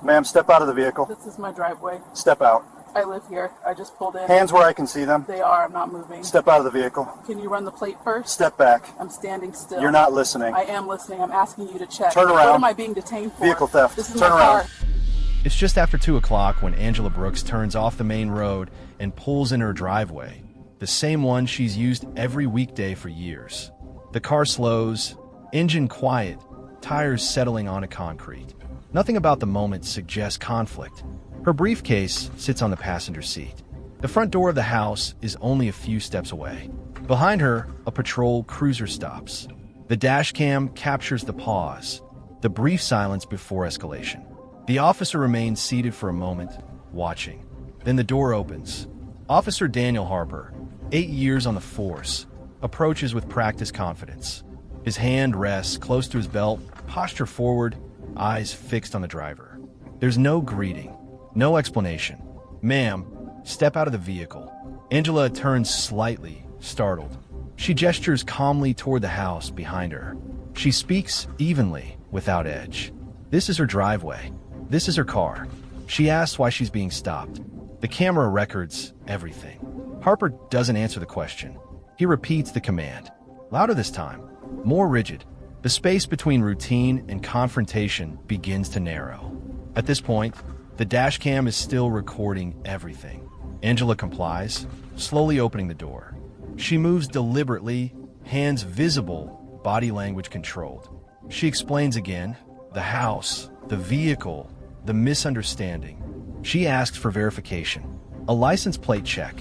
Ma'am, step out of the vehicle. This is my driveway. Step out. I live here. I just pulled in. Hands where I can see them. They are. I'm not moving. Step out of the vehicle. Can you run the plate first? Step back. I'm standing still. You're not listening. I am listening. I'm asking you to check. Turn around. What am I being detained for? Vehicle theft. This is Turn my around. car. It's just after 2 o'clock when Angela Brooks turns off the main road and pulls in her driveway, the same one she's used every weekday for years. The car slows, engine quiet, tires settling onto concrete. Nothing about the moment suggests conflict. Her briefcase sits on the passenger seat. The front door of the house is only a few steps away. Behind her, a patrol cruiser stops. The dash cam captures the pause, the brief silence before escalation. The officer remains seated for a moment, watching. Then the door opens. Officer Daniel Harper, 8 years on the force, approaches with practiced confidence. His hand rests close to his belt, posture forward, eyes fixed on the driver. There's no greeting, no explanation. "Ma'am, step out of the vehicle." Angela turns slightly, startled. She gestures calmly toward the house behind her. She speaks evenly, without edge. This is her driveway. This is her car. She asks why she's being stopped. The camera records everything. Harper doesn't answer the question. He repeats the command. Louder this time, more rigid. The space between routine and confrontation begins to narrow. At this point, the dash cam is still recording everything. Angela complies, slowly opening the door. She moves deliberately, hands visible, body language controlled. She explains again, the house, the vehicle, the misunderstanding. She asks for verification, a license plate check,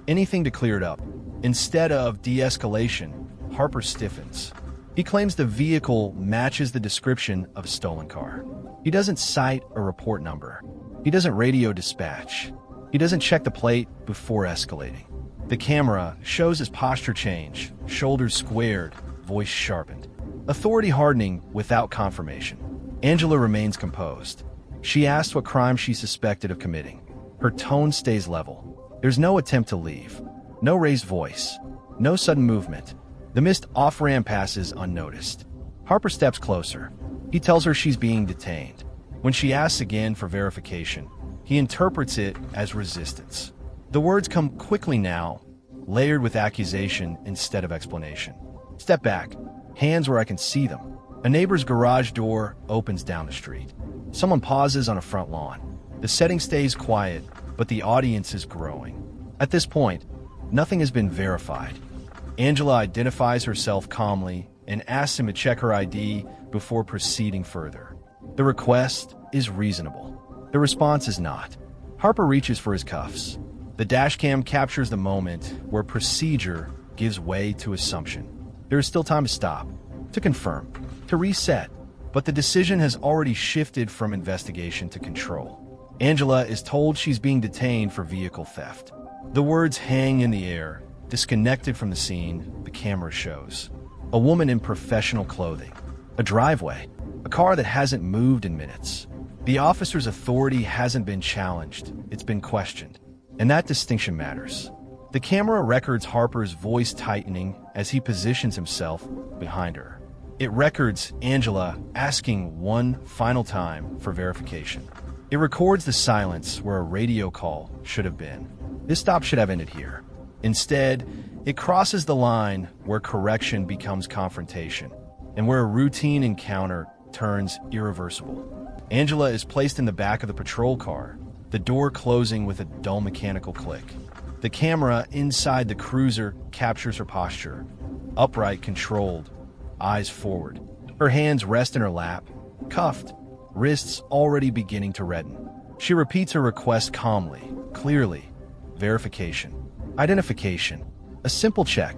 anything to clear it up. Instead of de-escalation, Harper stiffens. He claims the vehicle matches the description of a stolen car. He doesn't cite a report number. He doesn't radio dispatch. He doesn't check the plate before escalating. The camera shows his posture change, shoulders squared, voice sharpened. Authority hardening without confirmation. Angela remains composed. She asks what crime she suspected of committing. Her tone stays level. There's no attempt to leave. No raised voice. No sudden movement. The missed off-ramp passes unnoticed. Harper steps closer. He tells her she's being detained. When she asks again for verification, he interprets it as resistance. The words come quickly now, layered with accusation instead of explanation. "Step back. Hands where I can see them." A neighbor's garage door opens down the street. Someone pauses on a front lawn. The setting stays quiet, but the audience is growing. At this point, nothing has been verified. Angela identifies herself calmly and asks him to check her ID before proceeding further. The request is reasonable. The response is not. Harper reaches for his cuffs. The dashcam captures the moment where procedure gives way to assumption. There is still time to stop, to confirm, to reset, but the decision has already shifted from investigation to control. Angela is told she's being detained for vehicle theft. The words hang in the air, disconnected from the scene the camera shows. A woman in professional clothing. A driveway. A car that hasn't moved in minutes. The officer's authority hasn't been challenged, it's been questioned. And that distinction matters. The camera records Harper's voice tightening as he positions himself behind her. It records Angela asking one final time for verification. It records the silence where a radio call should have been. This stop should have ended here. Instead, it crosses the line where correction becomes confrontation, and where a routine encounter turns irreversible. Angela is placed in the back of the patrol car, the door closing with a dull mechanical click. The camera inside the cruiser captures her posture, upright, controlled, eyes forward. Her hands rest in her lap, cuffed, wrists already beginning to redden. She repeats her request calmly, clearly. Verification. Identification. A simple check.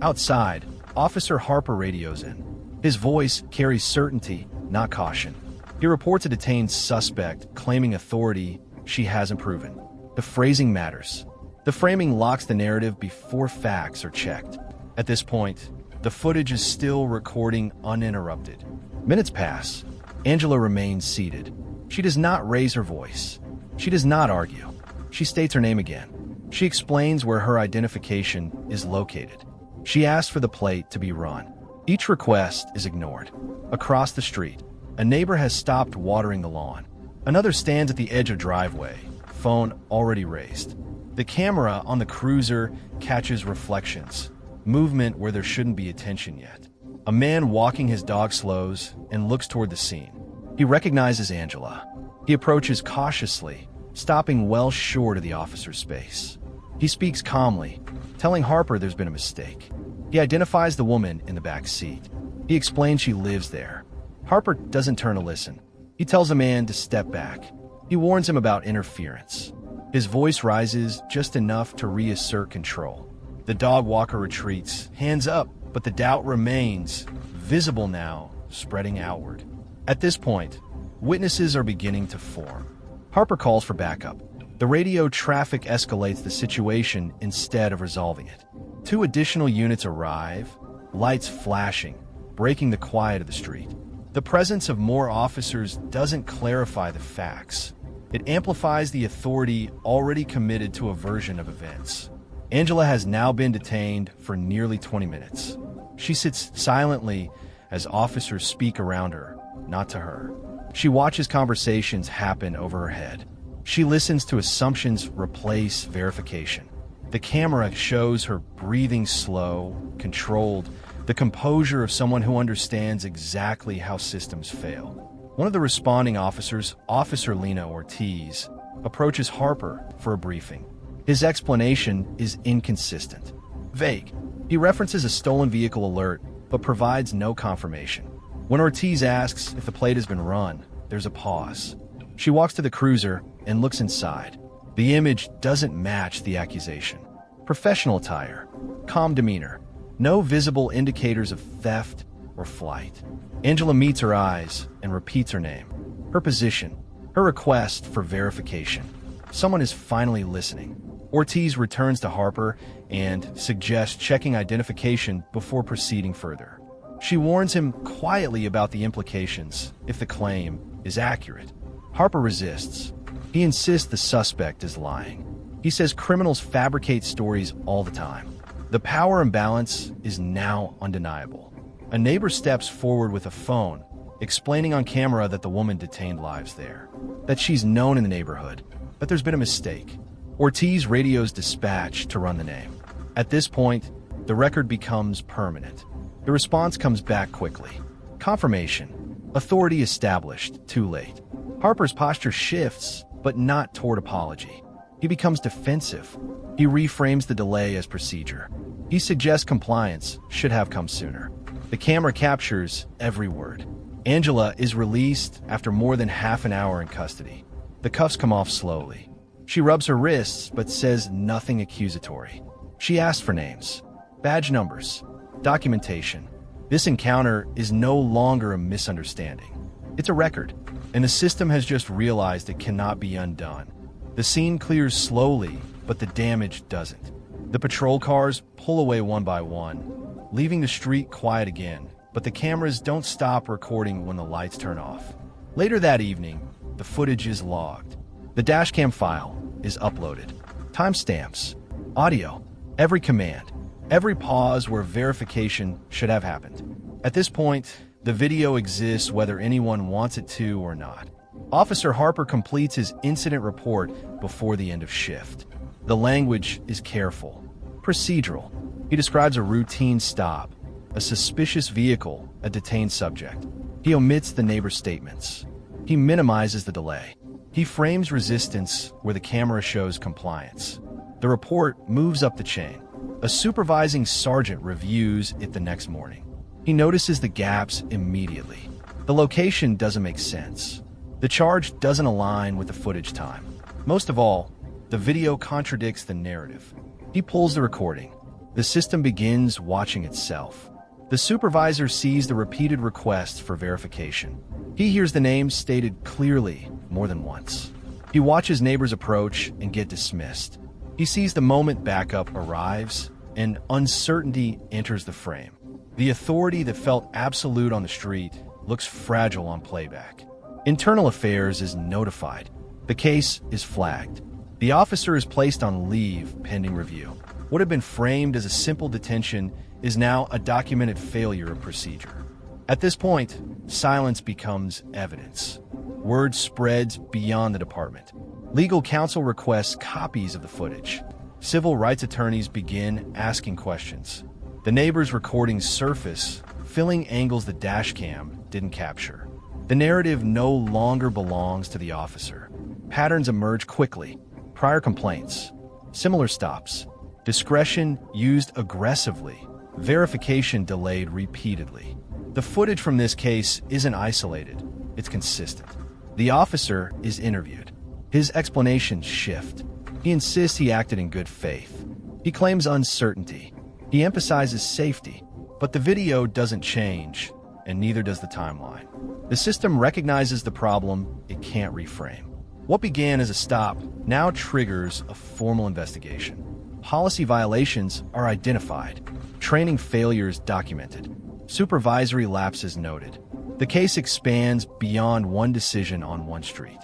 Outside, Officer Harper radios in. His voice carries certainty, not caution. He reports a detained suspect claiming authority she hasn't proven. The phrasing matters. The framing locks the narrative before facts are checked. At this point, the footage is still recording uninterrupted. Minutes pass. Angela remains seated. She does not raise her voice. She does not argue. She states her name again. She explains where her identification is located. She asks for the plate to be run. Each request is ignored. Across the street, a neighbor has stopped watering the lawn. Another stands at the edge of driveway, phone already raised. The camera on the cruiser catches reflections, movement where there shouldn't be attention yet. A man walking his dog slows and looks toward the scene. He recognizes Angela. He approaches cautiously, stopping well short of the officer's space. He speaks calmly, telling Harper there's been a mistake. He identifies the woman in the back seat. He explains she lives there. Harper doesn't turn to listen. He tells the man to step back. He warns him about interference. His voice rises just enough to reassert control. The dog walker retreats, hands up, but the doubt remains, visible now, spreading outward. At this point, witnesses are beginning to form. Harper calls for backup. The radio traffic escalates the situation instead of resolving it. 2 additional units arrive, lights flashing, breaking the quiet of the street. The presence of more officers doesn't clarify the facts. It amplifies the authority already committed to a version of events. Angela has now been detained for nearly 20 minutes. She sits silently as officers speak around her, not to her. She watches conversations happen over her head. She listens to assumptions replace verification. The camera shows her breathing slow, controlled, the composure of someone who understands exactly how systems fail. One of the responding officers, Officer Lena Ortiz, approaches Harper for a briefing. His explanation is inconsistent, vague. He references a stolen vehicle alert, but provides no confirmation. When Ortiz asks if the plate has been run, there's a pause. She walks to the cruiser and looks inside. The image doesn't match the accusation. Professional attire, calm demeanor, no visible indicators of theft or flight. Angela meets her eyes and repeats her name, her position, her request for verification. Someone is finally listening. Ortiz returns to Harper and suggests checking identification before proceeding further. She warns him quietly about the implications if the claim is accurate. Harper resists. He insists the suspect is lying. He says criminals fabricate stories all the time. The power imbalance is now undeniable. A neighbor steps forward with a phone, explaining on camera that the woman detained lives there, that she's known in the neighborhood, but there's been a mistake. Ortiz radios dispatch to run the name. At this point, the record becomes permanent. The response comes back quickly. Confirmation. Authority established. Too late. Harper's posture shifts, but not toward apology. He becomes defensive. He reframes the delay as procedure. He suggests compliance should have come sooner. The camera captures every word. Angela is released after more than half an hour in custody. The cuffs come off slowly. She rubs her wrists but says nothing accusatory. She asks for names, badge numbers, documentation. This encounter is no longer a misunderstanding. It's a record, and the system has just realized it cannot be undone. The scene clears slowly, but the damage doesn't. The patrol cars pull away one by one, leaving the street quiet again, but the cameras don't stop recording when the lights turn off. Later that evening, the footage is logged. The dashcam file is uploaded. Timestamps, audio, every command, every pause where verification should have happened. At this point, the video exists whether anyone wants it to or not. Officer Harper completes his incident report before the end of shift. The language is careful, procedural. He describes a routine stop, a suspicious vehicle, a detained subject. He omits the neighbor's statements. He minimizes the delay. He frames resistance where the camera shows compliance. The report moves up the chain. A supervising sergeant reviews it the next morning. He notices the gaps immediately. The location doesn't make sense. The charge doesn't align with the footage time. Most of all, the video contradicts the narrative. He pulls the recording. The system begins watching itself. The supervisor sees the repeated requests for verification. He hears the names stated clearly more than once. He watches neighbors approach and get dismissed. He sees the moment backup arrives and uncertainty enters the frame. The authority that felt absolute on the street looks fragile on playback. Internal Affairs is notified. The case is flagged. The officer is placed on leave pending review. What had been framed as a simple detention is now a documented failure of procedure. At this point, silence becomes evidence. Word spreads beyond the department. Legal counsel requests copies of the footage. Civil rights attorneys begin asking questions. The neighbors' recordings surface, filling angles the dash cam didn't capture. The narrative no longer belongs to the officer. Patterns emerge quickly. Prior complaints, similar stops, discretion used aggressively, verification delayed repeatedly. The footage from this case isn't isolated, it's consistent. The officer is interviewed. His explanations shift. He insists he acted in good faith. He claims uncertainty. He emphasizes safety. But the video doesn't change, and neither does the timeline. The system recognizes the problem it can't reframe. What began as a stop now triggers a formal investigation. Policy violations are identified. Training failures documented. Supervisory lapses noted. The case expands beyond one decision on one street.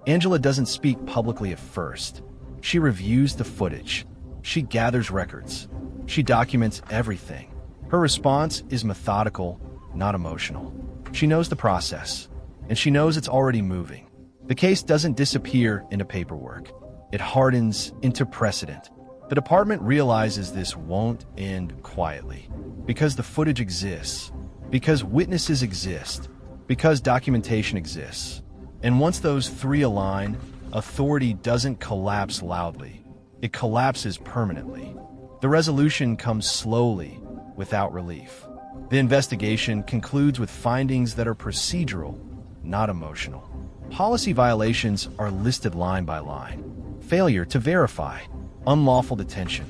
Angela doesn't speak publicly at first. She reviews the footage. She gathers records. She documents everything. Her response is methodical, not emotional. She knows the process, and she knows it's already moving. The case doesn't disappear into paperwork. It hardens into precedent. The department realizes this won't end quietly. Because the footage exists. Because witnesses exist. Because documentation exists. And once those three align, authority doesn't collapse loudly. It collapses permanently. The resolution comes slowly, without relief. The investigation concludes with findings that are procedural, not emotional. Policy violations are listed line by line. Failure to verify, unlawful detention,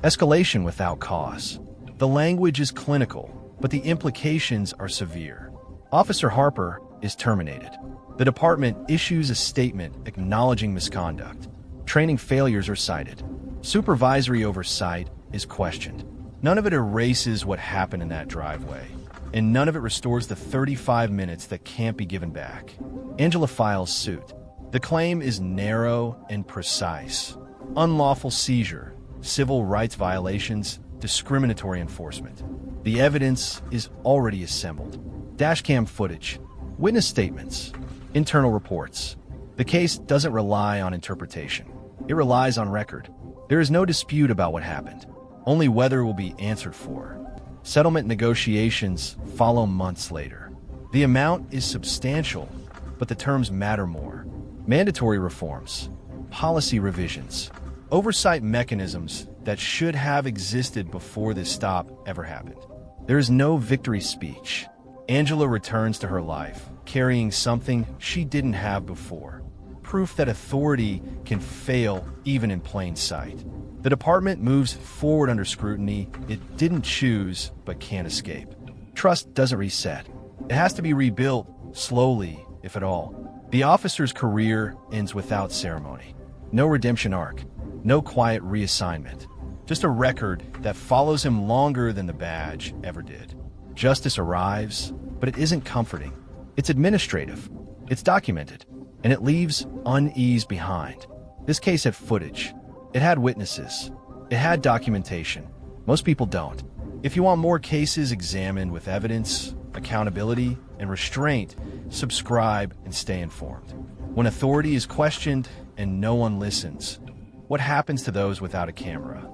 escalation without cause. The language is clinical, but the implications are severe. Officer Harper is terminated. The department issues a statement acknowledging misconduct. Training failures are cited. Supervisory oversight is questioned. None of it erases what happened in that driveway, and none of it restores the 35 minutes that can't be given back. Angela files suit. The claim is narrow and precise. Unlawful seizure, civil rights violations, discriminatory enforcement. The evidence is already assembled. Dashcam footage, witness statements, internal reports. The case doesn't rely on interpretation. It relies on record. There is no dispute about what happened, only whether it will be answered for. Settlement negotiations follow months later. The amount is substantial, but the terms matter more. Mandatory reforms, policy revisions, oversight mechanisms that should have existed before this stop ever happened. There is no victory speech. Angela returns to her life, carrying something she didn't have before. Proof that authority can fail even in plain sight. The department moves forward under scrutiny it didn't choose but can't escape. Trust doesn't reset. It has to be rebuilt, slowly, if at all. The officer's career ends without ceremony. No redemption arc, no quiet reassignment. Just a record that follows him longer than the badge ever did. Justice arrives, but it isn't comforting. It's administrative. It's documented. And it leaves unease behind. This case had footage. It had witnesses. It had documentation. Most people don't. If you want more cases examined with evidence, accountability, and restraint, subscribe and stay informed. When authority is questioned and no one listens, what happens to those without a camera?